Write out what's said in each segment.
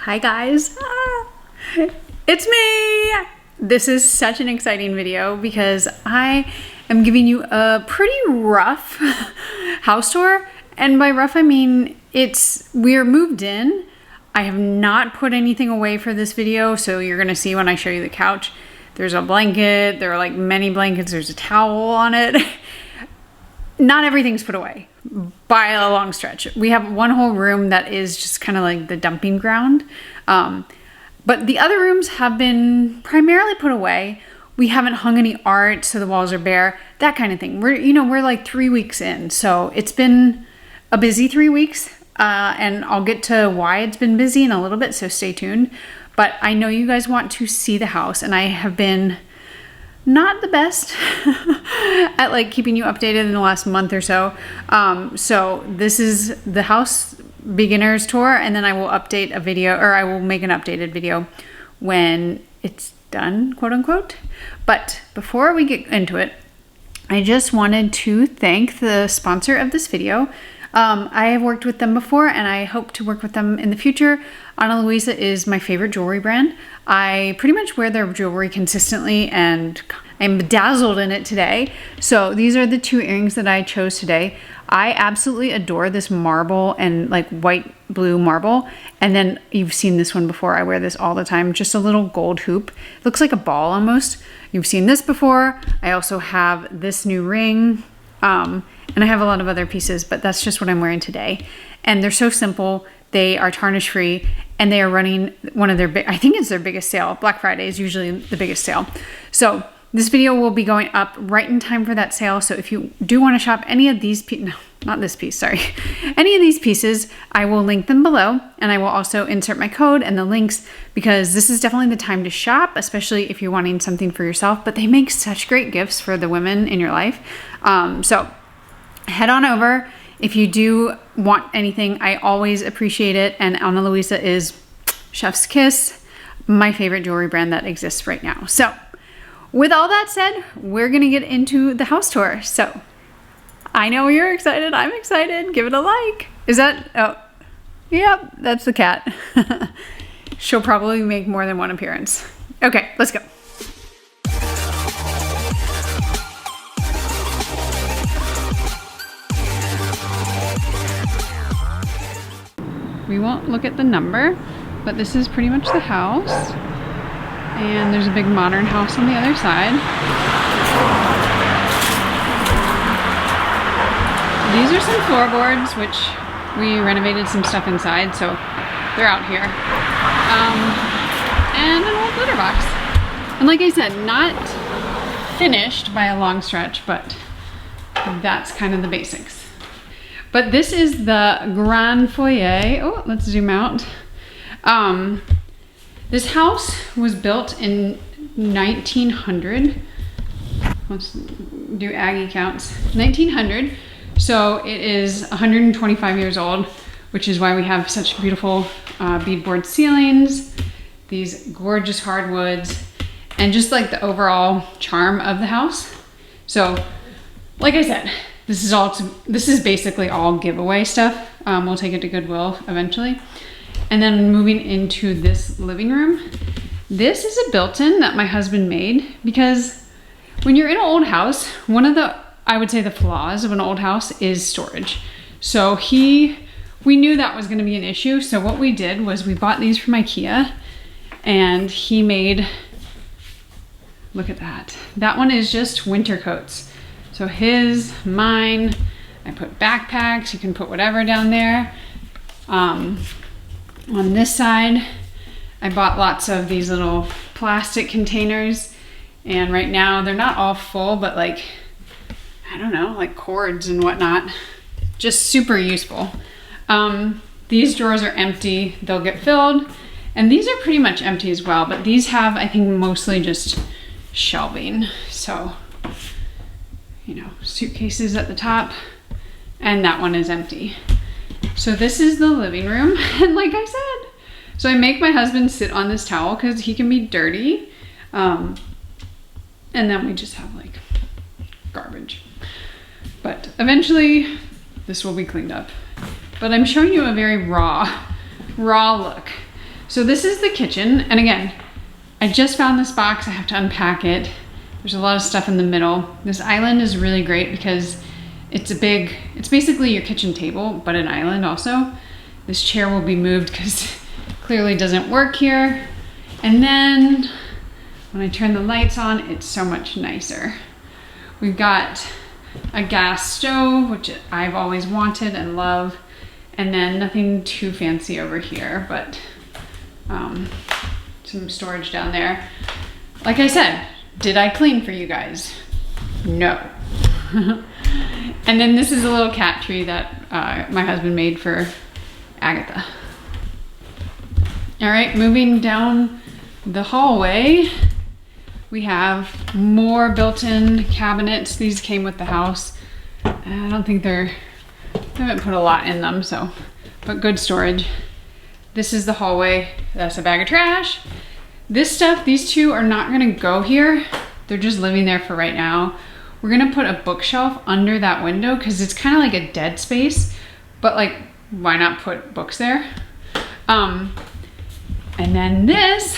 Hi guys, it's me! This is such an exciting video because I am giving you a pretty rough house tour. And by rough, I mean we're moved in. I have not put anything away for this video, so you're gonna see when I show you the couch. There's a blanket, there are like many blankets, there's a towel on it. Not everything's put away by a long stretch. We have one whole room that is just kind of like the dumping ground. But the other rooms have been primarily put away. We haven't hung any art, so the walls are bare, that kind of thing. We're like 3 weeks in, so it's been a busy 3 weeks. And I'll get to why it's been busy in a little bit, so stay tuned. But I know you guys want to see the house, and I have been not the best at like keeping you updated in the last month or so. So this is the house beginner's tour, and then I will update a video, or I will make an updated video when it's done, quote unquote. But before we get into it, I just wanted to thank the sponsor of this video. I have worked with them before, and I hope to work with them in the future. Luisa is my favorite jewelry brand. I pretty much wear their jewelry consistently, and I'm bedazzled in it today. So these are the two earrings that I chose today. I absolutely adore this marble and like white blue marble. And then you've seen this one before. I wear this all the time. Just a little gold hoop. It looks like a ball almost. You've seen this before. I also have this new ring. And I have a lot of other pieces, but that's just what I'm wearing today. And they're so simple. They are tarnish free, and they are running one of their I think it's their biggest sale. Black Friday is usually the biggest sale. So this video will be going up right in time for that sale. So if you do want to shop any of these no, not this piece, sorry. Any of these pieces, I will link them below, and I will also insert my code and the links, because this is definitely the time to shop, especially if you're wanting something for yourself. But they make such great gifts for the women in your life. So head on over. If you do want anything, I always appreciate it. And Ana Luisa is chef's kiss, my favorite jewelry brand that exists right now. So with all that said, we're gonna get into the house tour. So I know you're excited, I'm excited. Give it a like. Is that, oh, yep, that's the cat. She'll probably make more than one appearance. Okay, let's go. We won't look at the number, but this is pretty much the house. And there's a big modern house on the other side. These are some floorboards, which we renovated some stuff inside, so they're out here. And an old litter box. And like I said, not finished by a long stretch, but that's kind of the basics. But this is the grand foyer. Oh, let's zoom out. This house was built in 1900. Let's do Aggie counts. 1900. So it is 125 years old, which is why we have such beautiful beadboard ceilings, these gorgeous hardwoods, and just like the overall charm of the house. So, like I said, this is basically all giveaway stuff. We'll take it to Goodwill eventually. And then moving into this living room. This is a built-in that my husband made, because when you're in an old house, one of the, I would say the flaws of an old house is storage. So we knew that was gonna be an issue. So what we did was we bought these from IKEA, and he made, look at that. That one is just winter coats. So mine, I put backpacks, you can put whatever down there. On this side, I bought lots of these little plastic containers, and right now they're not all full, but like, I don't know, like cords and whatnot. Just super useful. These drawers are empty, they'll get filled, and these are pretty much empty as well, but these have, I think, mostly just shelving. So, you know, suitcases at the top, and that one is empty. So this is the living room, and like I said, so I make my husband sit on this towel because he can be dirty, and then we just have like garbage. But eventually this will be cleaned up. But I'm showing you a very raw look. So this is the kitchen. And again, I just found this box. I have to unpack it. There's a lot of stuff in the middle. This island is really great because it's basically your kitchen table, but an island also. This chair will be moved because clearly doesn't work here. And then when I turn the lights on, it's so much nicer. We've got a gas stove, which I've always wanted and love. And then nothing too fancy over here, but some storage down there. Like I said, did I clean for you guys? No. And then this is a little cat tree that my husband made for Agatha. All right, moving down the hallway, we have more built-in cabinets. These came with the house. I don't think they haven't put a lot in them, so, but good storage. This is the hallway. That's a bag of trash. This stuff, these two are not gonna go here. They're just living there for right now. We're gonna put a bookshelf under that window because it's kind of like a dead space, but like, why not put books there? And then this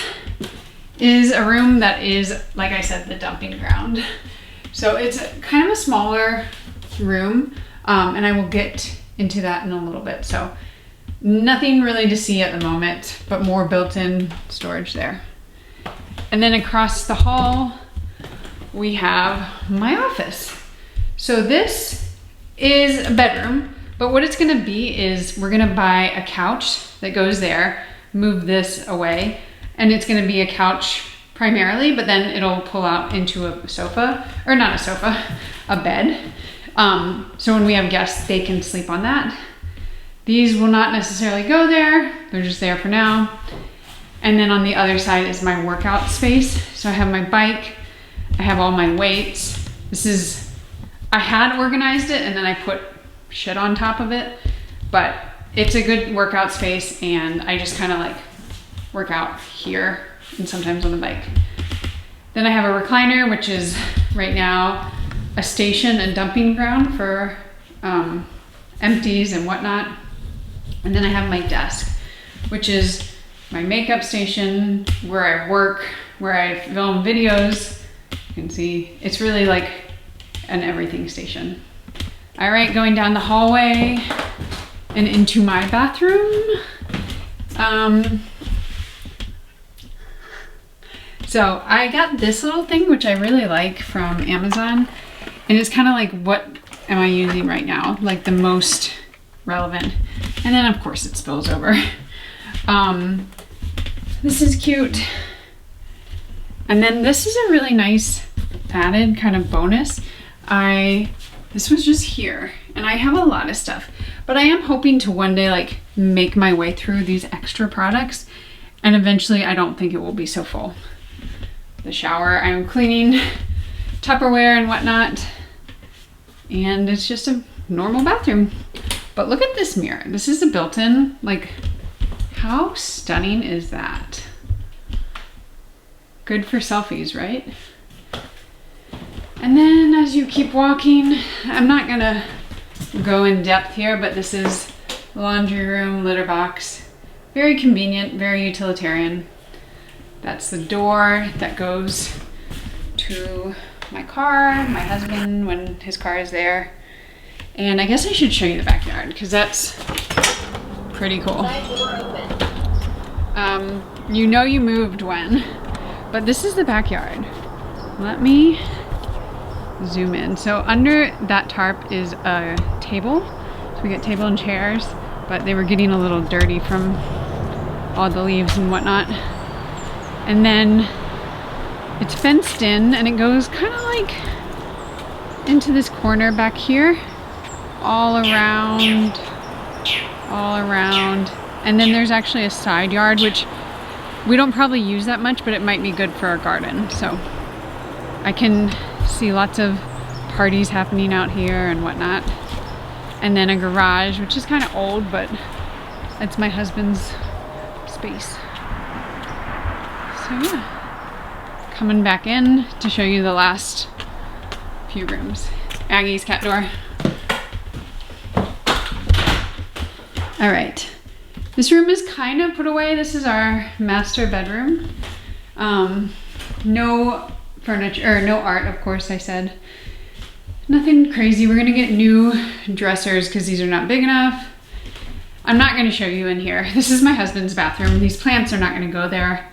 is a room that is, like I said, the dumping ground. So it's kind of a smaller room, and I will get into that in a little bit. So nothing really to see at the moment, but more built-in storage there. And then across the hall, we have my office. So this is a bedroom, but what it's gonna be is we're gonna buy a couch that goes there, move this away, and it's gonna be a couch primarily, but then it'll pull out into a sofa, or not a sofa, a bed. So when we have guests, they can sleep on that. These will not necessarily go there. They're just there for now. And then on the other side is my workout space. So I have my bike, I have all my weights. I had organized it and then I put shit on top of it, but it's a good workout space and I just kind of like work out here and sometimes on the bike. Then I have a recliner, which is right now a station and dumping ground for empties and whatnot. And then I have my desk, which is my makeup station, where I work, where I film videos. You can see it's really like an everything station. All right, going down the hallway and into my bathroom. So I got this little thing, which I really like, from Amazon. And it's kind of like, what am I using right now? Like the most relevant. And then of course it spills over. This is cute. And then this is a really nice padded kind of bonus. This was just here and I have a lot of stuff, but I am hoping to one day like make my way through these extra products, and eventually I don't think it will be so full. The shower, I'm cleaning Tupperware and whatnot, and it's just a normal bathroom. But look at this mirror. This is a built-in, like, how stunning is that? Good for selfies, right? And then as you keep walking, I'm not gonna go in depth here, but this is the laundry room, litter box. Very convenient, very utilitarian. That's the door that goes to my car, my husband when his car is there. And I guess I should show you the backyard because that's pretty cool. You know you moved when, but this is the backyard. Let me zoom in. So under that tarp is a table. So we got table and chairs, but they were getting a little dirty from all the leaves and whatnot. And then it's fenced in and it goes kind of like into this corner back here, all around. And then there's actually a side yard, which we don't probably use that much, but it might be good for our garden. So I can see lots of parties happening out here and whatnot. And then a garage, which is kind of old, but it's my husband's space. So yeah, coming back in to show you the last few rooms. Aggie's cat door. All right, This room is kind of put away. This is our master bedroom. No furniture, or no art, of course, I said. Nothing crazy. We're gonna get new dressers because these are not big enough. I'm not gonna show you in here. This is my husband's bathroom. These plants are not gonna go there.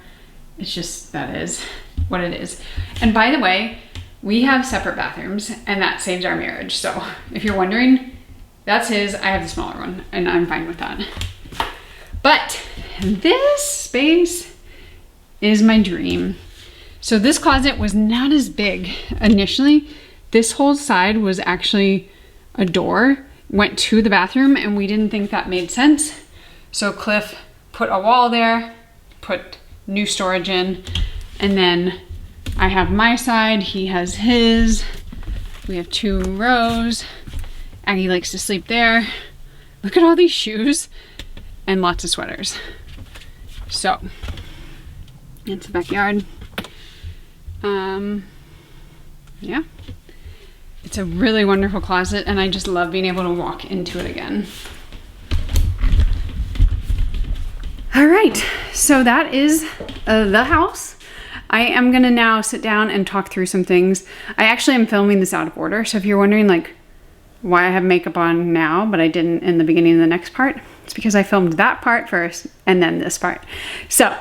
It's just, that is what it is. And by the way, we have separate bathrooms and that saves our marriage. So if you're wondering, that's his, I have the smaller one and I'm fine with that. But this space is my dream. So this closet was not as big initially. This whole side was actually a door, went to the bathroom, and we didn't think that made sense. So Cliff put a wall there, put new storage in, and then I have my side, he has his. We have 2 rows. Aggie likes to sleep there. Look at all these shoes and lots of sweaters. So, it's the backyard. Yeah. It's a really wonderful closet and I just love being able to walk into it again. All right, so that is the house. I am gonna now sit down and talk through some things. I actually am filming this out of order, so if you're wondering like why I have makeup on now, but I didn't in the beginning of the next part, it's because I filmed that part first and then this part. So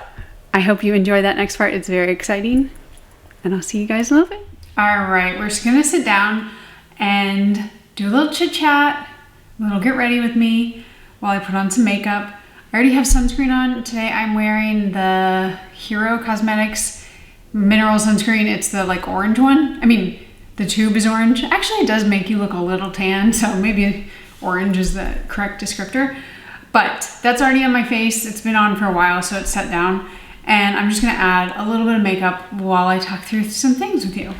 I hope you enjoy that next part. It's very exciting and I'll see you guys in a little bit. All right, we're just gonna sit down and do a little chit chat, a little get ready with me while I put on some makeup. I already have sunscreen on. Today I'm wearing the Hero Cosmetics mineral sunscreen. It's the like orange one. I mean, the tube is orange. Actually, it does make you look a little tan, so maybe orange is the correct descriptor. But that's already on my face. It's been on for a while, so it's set down. And I'm just gonna add a little bit of makeup while I talk through some things with you.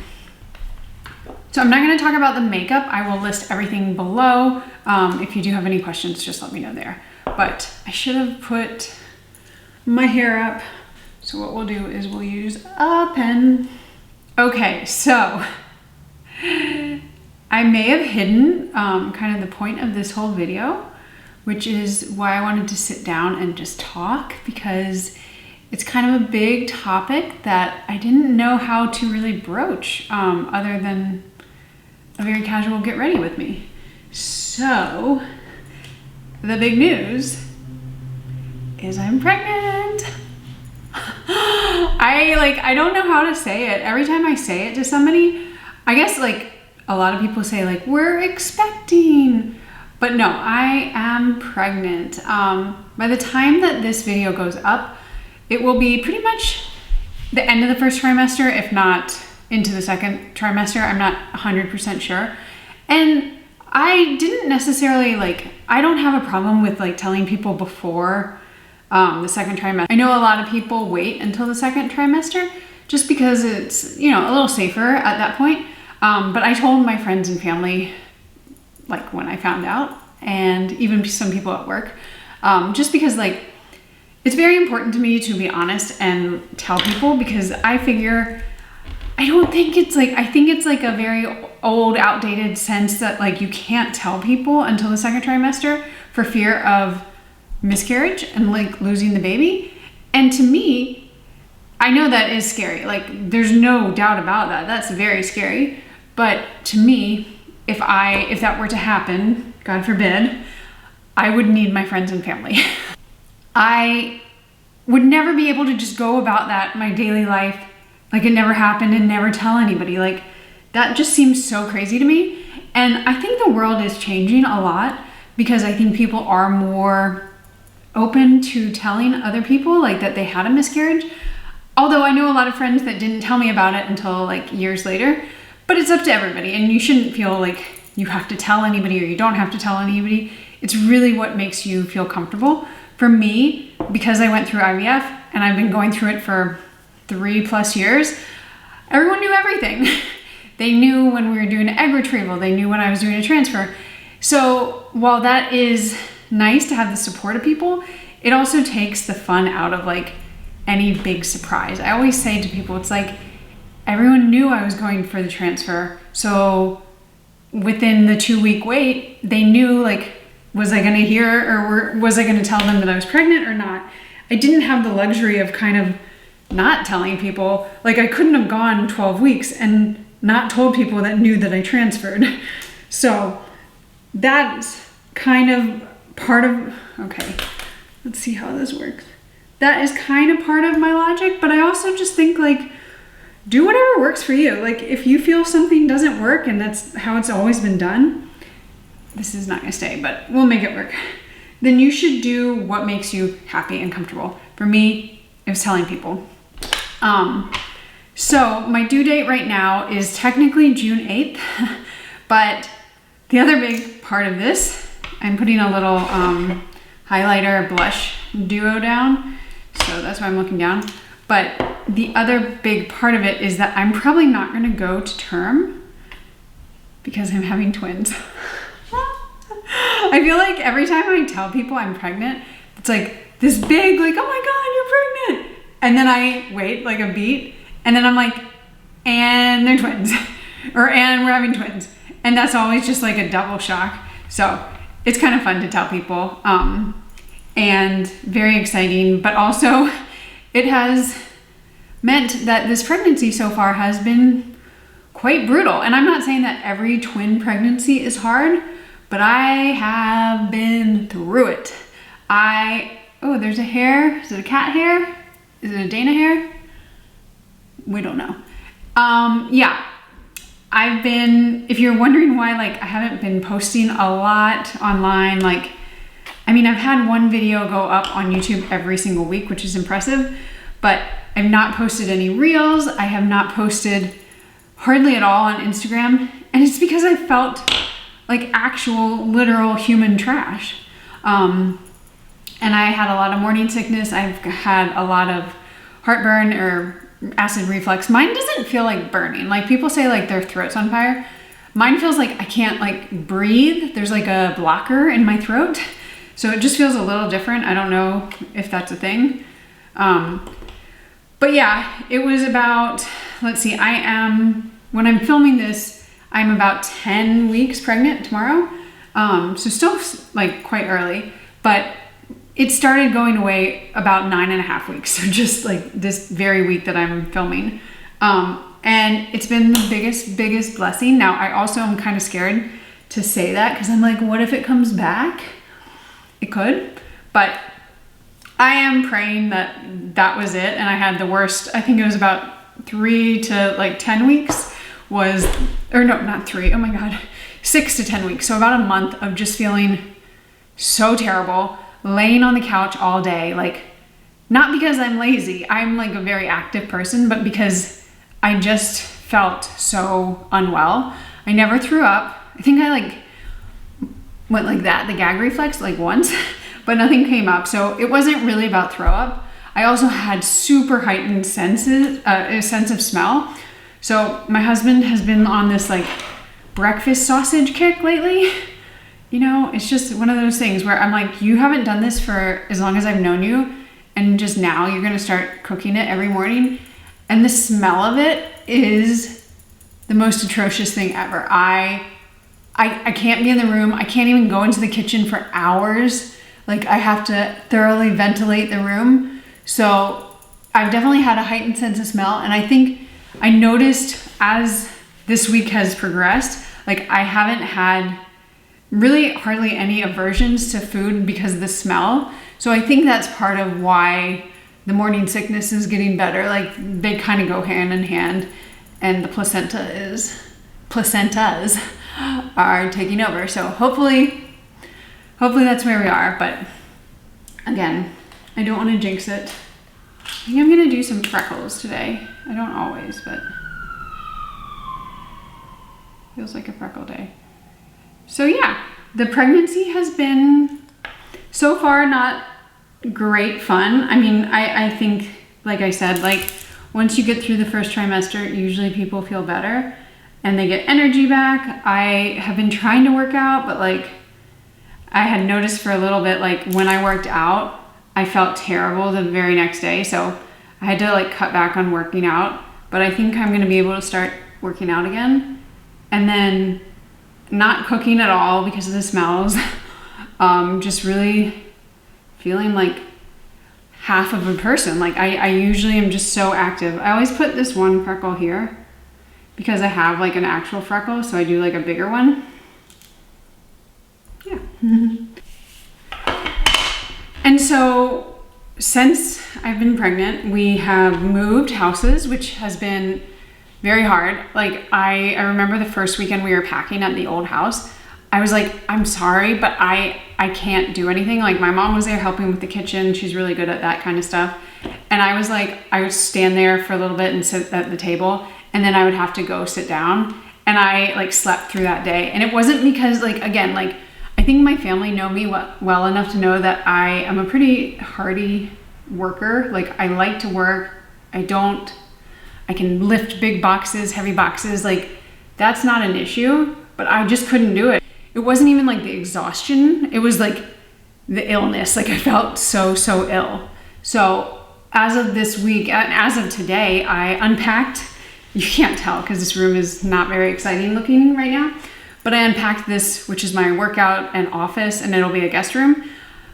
So I'm not gonna talk about the makeup. I will list everything below. If you do have any questions, just let me know there. But I should have put my hair up. So what we'll do is we'll use a pen. Okay, so I may have hidden kind of the point of this whole video, which is why I wanted to sit down and just talk, because it's kind of a big topic that I didn't know how to really broach other than a very casual get ready with me. So the big news is I'm pregnant. I don't know how to say it. Every time I say it to somebody, I guess like a lot of people say like, we're expecting, but no, I am pregnant. By the time that this video goes up, it will be pretty much the end of the first trimester, if not into the second trimester. I'm not 100% sure. And I didn't necessarily I don't have a problem with telling people before the second trimester. I know a lot of people wait until the second trimester just because it's, a little safer at that point. But I told my friends and family when I found out, and even some people at work, just because it's very important to me to be honest and tell people, because I figure, I think it's a very old, outdated sense that you can't tell people until the second trimester for fear of miscarriage and losing the baby. And to me, I know that is scary. There's no doubt about that. That's very scary. But to me, if that were to happen, God forbid, I would need my friends and family. I would never be able to just go about my daily life like it never happened and never tell anybody. That just seems so crazy to me. And I think the world is changing a lot, because I think people are more open to telling other people that they had a miscarriage. Although I know a lot of friends that didn't tell me about it until years later. But it's up to everybody, and you shouldn't feel like you have to tell anybody or you don't have to tell anybody. It's really what makes you feel comfortable. For me, because I went through IVF and I've been going through it for 3+ years, everyone knew everything. They knew when we were doing an egg retrieval, they knew when I was doing a transfer. So while that is nice to have the support of people, it also takes the fun out of any big surprise. I always say to people, it's everyone knew I was going for the transfer. So within the 2-week wait, they knew was I gonna hear, or was I gonna tell them that I was pregnant or not? I didn't have the luxury of kind of not telling people. Like, I couldn't have gone 12 weeks and not told people that knew that I transferred. So that's kind of part of, okay, let's see how this works. That is kind of part of my logic, but I also just think, like, do whatever works for you. Like, if you feel something doesn't work and that's how it's always been done, this is not gonna stay, but we'll make it work. Then you should do what makes you happy and comfortable. For me, it was telling people. So my due date right now is technically June 8th, but the other big part of this, I'm putting a little highlighter blush duo down. So that's why I'm looking down. But the other big part of it is that I'm probably not gonna go to term because I'm having twins. I feel like every time I tell people I'm pregnant, it's like this big, like, oh my God, you're pregnant. And then I wait like a beat, and then I'm like, and they're twins, or and we're having twins. And that's always just like a double shock. So it's kind of fun to tell people, and very exciting, but also it has meant that this pregnancy so far has been quite brutal. And I'm not saying that every twin pregnancy is hard, but I have been through it. Oh, there's a hair. Is it a cat hair? Is it a Dana hair? We don't know. Yeah, I've been, if you're wondering why, like, I haven't been posting a lot online, like, I mean, I've had one video go up on YouTube every single week, which is impressive, but I've not posted any reels. I have not posted hardly at all on Instagram. And it's because I felt like actual, literal human trash. And I had a lot of morning sickness. I've had a lot of heartburn or acid reflux. Mine doesn't feel like burning. Like, people say like their throat's on fire. Mine feels like I can't like breathe. There's like a blocker in my throat. So it just feels a little different. I don't know if that's a thing. But yeah, it was about, let's see, when I'm filming this, I'm about 10 weeks pregnant tomorrow. So still like quite early, but it started going away about 9.5 weeks. So just like this very week that I'm filming. And it's been the biggest blessing. Now, I also am kind of scared to say that because I'm like, what if it comes back? It could, but I am praying that that was it. And I had the worst, I think it was about 3 to like 10 weeks or no, not 3, oh my God, 6 to 10 weeks. So about a month of just feeling so terrible, laying on the couch all day, like, not because I'm lazy, I'm like a very active person, but because I just felt so unwell. I never threw up. I think I like went like that, the gag reflex, like once, but nothing came up. So it wasn't really about throw up. I also had super heightened sense of smell. So my husband has been on this like breakfast sausage kick lately. You know, it's just one of those things where I'm like, you haven't done this for as long as I've known you, and just now you're gonna start cooking it every morning. And the smell of it is the most atrocious thing ever. I can't be in the room. I can't even go into the kitchen for hours. Like, I have to thoroughly ventilate the room. So I've definitely had a heightened sense of smell. And I think I noticed as this week has progressed, like, I haven't had really hardly any aversions to food because of the smell. So I think that's part of why the morning sickness is getting better. Like, they kind of go hand in hand, and the placentas are taking over. So hopefully that's where we are. But again, I don't want to jinx it. I think I'm gonna do some freckles today. I don't always, but feels like a freckle day. So yeah, the pregnancy has been so far not great fun. I mean, I think, like I said, like, once you get through the first trimester, usually people feel better and they get energy back. I have been trying to work out, but like, I had noticed for a little bit, like, when I worked out, I felt terrible the very next day. So I had to like cut back on working out, but I think I'm gonna be able to start working out again. And then not cooking at all because of the smells. Just really feeling like half of a person. Like I usually am just so active. I always put this one freckle here because I have like an actual freckle, so I do like a bigger one. Yeah. And so since I've been pregnant, we have moved houses, which has been very hard. Like I remember the first weekend we were packing at the old house, I was like, I'm sorry, but I can't do anything. Like my mom was there helping with the kitchen. She's really good at that kind of stuff. And I was like, I would stand there for a little bit and sit at the table, and then I would have to go sit down. And I like slept through that day. And it wasn't because like, again, like I think my family know me well enough to know that I am a pretty hardy worker. Like I like to work. I can lift big boxes, heavy boxes. Like that's not an issue, but I just couldn't do it. It wasn't even like the exhaustion. It was like the illness. Like I felt so ill. So as of this week, and as of today, I unpacked. You can't tell because this room is not very exciting looking right now, but I unpacked this, which is my workout and office, and it'll be a guest room.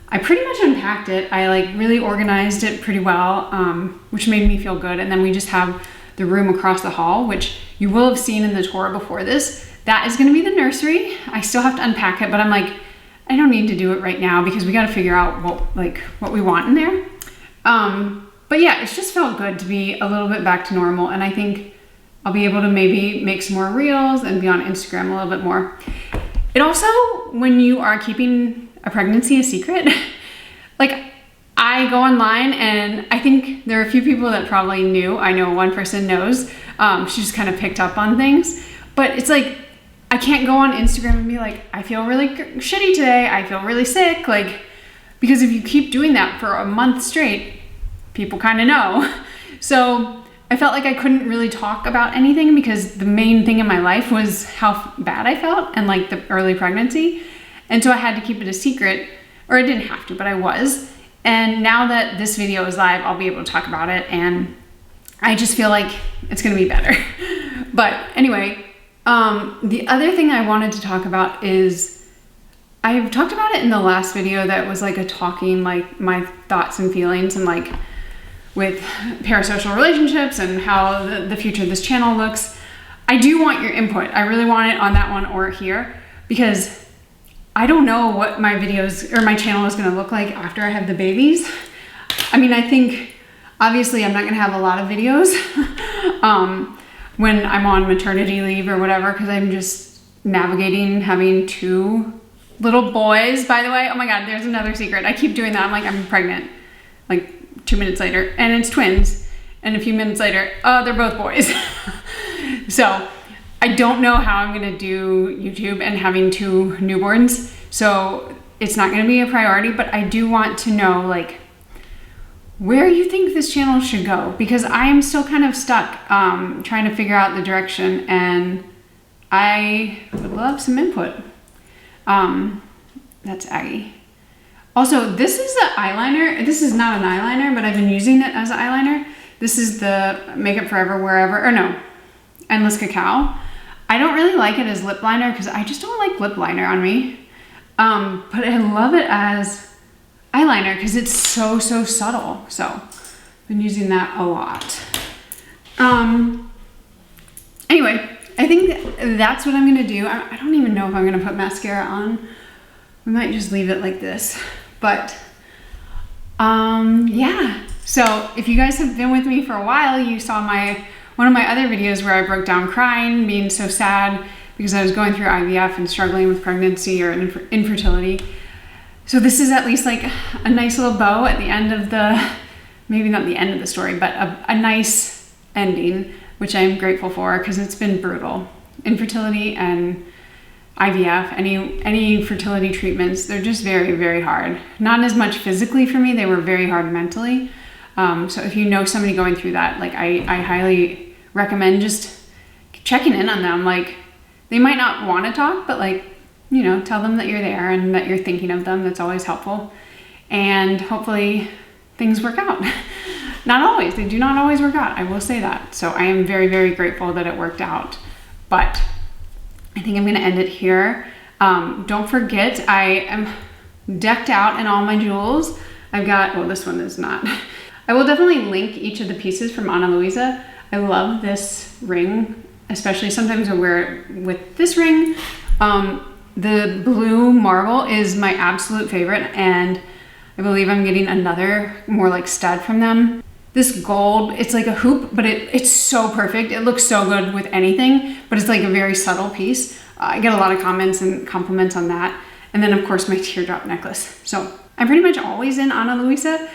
I pretty much unpacked it. I like really organized it pretty well, which made me feel good. And then we just have the room across the hall, which you will have seen in the tour before this. That is gonna be the nursery. I still have to unpack it, but I'm like, I don't need to do it right now because we gotta figure out what we want in there. But yeah, it's just felt good to be a little bit back to normal. And I think I'll be able to maybe make some more reels and be on Instagram a little bit more. It also, when you are keeping a pregnancy a secret, like I go online and I think there are a few people that probably knew. I know one person knows. She just kind of picked up on things. But it's like, I can't go on Instagram and be like, I feel really shitty today. I feel really sick. Like, because if you keep doing that for a month straight, people kind of know. So I felt like I couldn't really talk about anything because the main thing in my life was how bad I felt and like the early pregnancy. And so I had to keep it a secret, or I didn't have to, but I was. And now that this video is live, I'll be able to talk about it, and I just feel like it's gonna be better. But anyway, the other thing I wanted to talk about is, I've talked about it in the last video that was like a talking, like my thoughts and feelings and like with parasocial relationships and how the future of this channel looks. I do want your input. I really want it on that one or here, because I don't know what my videos or my channel is gonna look like after I have the babies. I mean, I think obviously I'm not gonna have a lot of videos when I'm on maternity leave or whatever, because I'm just navigating having 2 little boys. By the way, oh my God, there's another secret. I keep doing that. I'm like, I'm pregnant. Like 2 minutes later, and it's twins. And a few minutes later, oh, they're both boys. So I don't know how I'm gonna do YouTube and having 2 newborns. So it's not gonna be a priority, but I do want to know like where you think this channel should go, because I am still kind of stuck trying to figure out the direction, and I would love some input. That's Aggie. Also, this is the eyeliner. This is not an eyeliner, but I've been using it as an eyeliner. This is the Makeup Forever Wherever, or no, Endless Cacao. I don't really like it as lip liner because I just don't like lip liner on me. But I love it as eyeliner because it's so subtle. So I've been using that a lot. Anyway, I think that's what I'm gonna do. I don't even know if I'm gonna put mascara on. We might just leave it like this. But yeah. So if you guys have been with me for a while, you saw one of my other videos where I broke down crying, being so sad because I was going through IVF and struggling with pregnancy or infertility. So this is at least like a nice little bow at the end of maybe not the end of the story, but a nice ending, which I'm grateful for because it's been brutal. Infertility and IVF, any fertility treatments, they're just very hard. Not as much physically for me, they were very hard mentally. So if you know somebody going through that, like I highly recommend just checking in on them. Like they might not want to talk, but like, you know, tell them that you're there and that you're thinking of them. That's always helpful. And hopefully things work out. Not always, they do not always work out. I will say that. So I am very grateful that it worked out, but I think I'm gonna end it here. Don't forget, I am decked out in all my jewels. I've got, well, this one is not. I will definitely link each of the pieces from Ana Luisa. I love this ring, especially sometimes I wear it with this ring. The blue marble is my absolute favorite, and I believe I'm getting another more like stud from them. This gold, it's like a hoop, but it's so perfect. It looks so good with anything, but it's like a very subtle piece. I get a lot of comments and compliments on that. And then of course my teardrop necklace. So I'm pretty much always in Ana Luisa.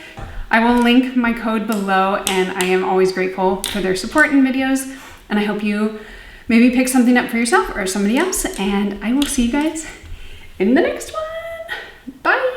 I will link my code below, and I am always grateful for their support in videos. And I hope you maybe pick something up for yourself or somebody else. And I will see you guys in the next one. Bye.